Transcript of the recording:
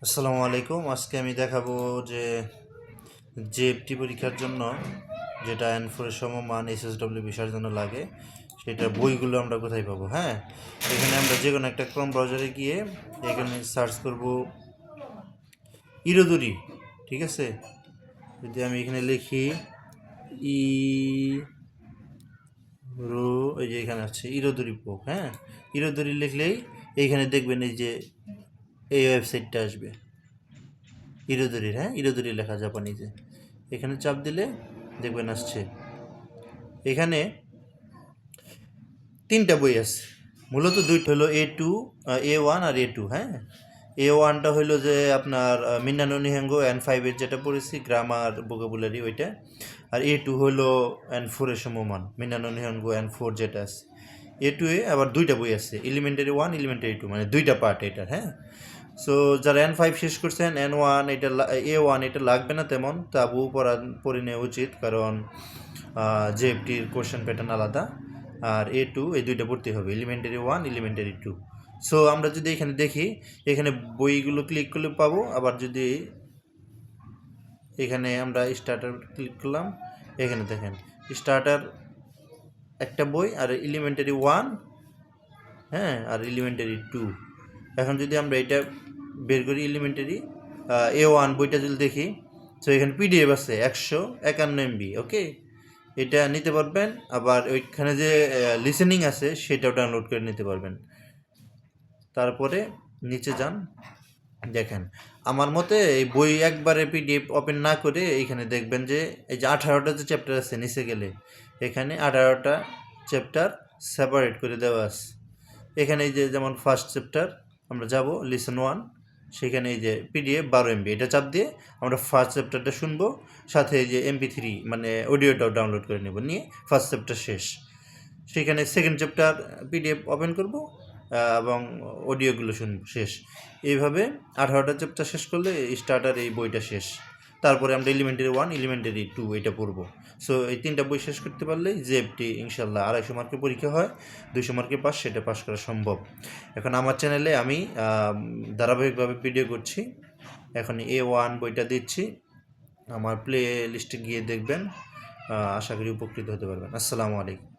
আসসালামু আলাইকুম। আজকে আমি দেখাবো যে জেএফটি পরীক্ষার জন্য যেটা N4 এর সমমান SSW ভিসার জন্য লাগে সেটার বইগুলো আমরা কোথায় পাবো। হ্যাঁ, এখানে আমরা যে কোনো একটা ক্রোম ব্রাউজারে গিয়ে এখানে সার্চ করব ইরোদুরি। ঠিক আছে, যদি আমি এখানে লিখি ই রো, এই যে এখানে আছে ইরোদুরি বুক। হ্যাঁ, ইরোদুরি লিখলেই এইখানে দেখবেন এই যে এই ওয়েবসাইটটা আসবে ইরোদুরির। হ্যাঁ, ইরোদুরি লেখা জাপানিজে। এখানে চাপ দিলে দেখবেন আসছে। এখানে তিনটা বই আছে, মূলত দুইটা হলো A1 আর A2। হ্যাঁ, A1টা হইলো যে আপনার মিন্নানো নিহাঙ্গো N5 যেটা পড়েছি, গ্রামার ভোকাবুলারি ওইটা। আর A2 হলো N4 এর সমমান মিন্নানো নিহাঙ্গো N4 যেটা আছে। A2 এ আবার দুইটা বই আছে, এলিমেন্টারি 1 এলিমেন্টারি 2, মানে দুইটা পার্ট এটার। হ্যাঁ, সো যারা N5 শেষ করছেন N1 এটা A1 এটা লাগবে না তেমন, তবু পড়ে নেওয়া উচিত, কারণ জেএফটির কোশ্চেন প্যাটার্ন আলাদা। আর A2 এই দুইটা পড়তে হবে, এলিমেন্টারি 1 এলিমেন্টারি 2। সো আমরা যদি এখানে দেখি, এখানে বইগুলো ক্লিক করলে পাবো। আবার যদি এখানে আমরা স্টার্টার ক্লিক করলাম, এখানে দেখেন স্টার্টার একটা বই, আর এলিমেন্টারি 1, হ্যাঁ, আর এলিমেন্টারি 2। এখন যদি আমরা এটা বের করি, এলিমেন্টারি A1 বইটা যদি দেখি, তো এখানে PDF আছে 151 MB। ওকে, এটা নিতে পারবেন। আবার ওইখানে যে লিসেনিং আছে সেটাও ডাউনলোড করে নিতে পারবেন। তারপরে নিচে যান, দেখেন আমার মতে এই বই একবারে PDF ওপেন না করে এইখানে দেখবেন যে এই যে 18টা যে চ্যাপ্টার আছে, নিচে গেলে এখানে 18টা চ্যাপ্টার সেপারেট করে দেওয়া আছে। এখানে এই যে যেমন ফার্স্ট চ্যাপ্টার আমরা যাব লিসন 1, সেখানে এই যে PDF 12 MB, এটা চাপ দিয়ে আমরা ফার্স্ট চ্যাপ্টারটা শুনবো, সাথে এই যে MP3 মানে অডিওটাও ডাউনলোড করে নেব, নিয়ে ফার্স্ট চ্যাপ্টার শেষ। সেখানে সেকেন্ড চ্যাপ্টার PDF ওপেন করব এবং অডিওগুলো শুনবো, শেষ। এইভাবে 18টা চ্যাপ্টার শেষ করলে স্টার্টার এই বইটা শেষ। তারপরে আমরা এলিমেন্টারি 1 এলিমেন্টারি 2 এটা পড়বো। সো এই তিনটা বই শেষ করতে পারলেই জেএফটি ইনশাল্লাহ 250 মার্কের পরীক্ষা হয়, 200 মার্কে পাস, সেটা পাস করা সম্ভব। এখন আমার চ্যানেলে আমি ধারাবাহিকভাবে ভিডিও করছি। এখন A1 বইটা দিচ্ছি, আমার প্লে লিস্টে গিয়ে দেখবেন। আশা করি উপকৃত হতে পারবেন। আসসালামু আলাইকুম।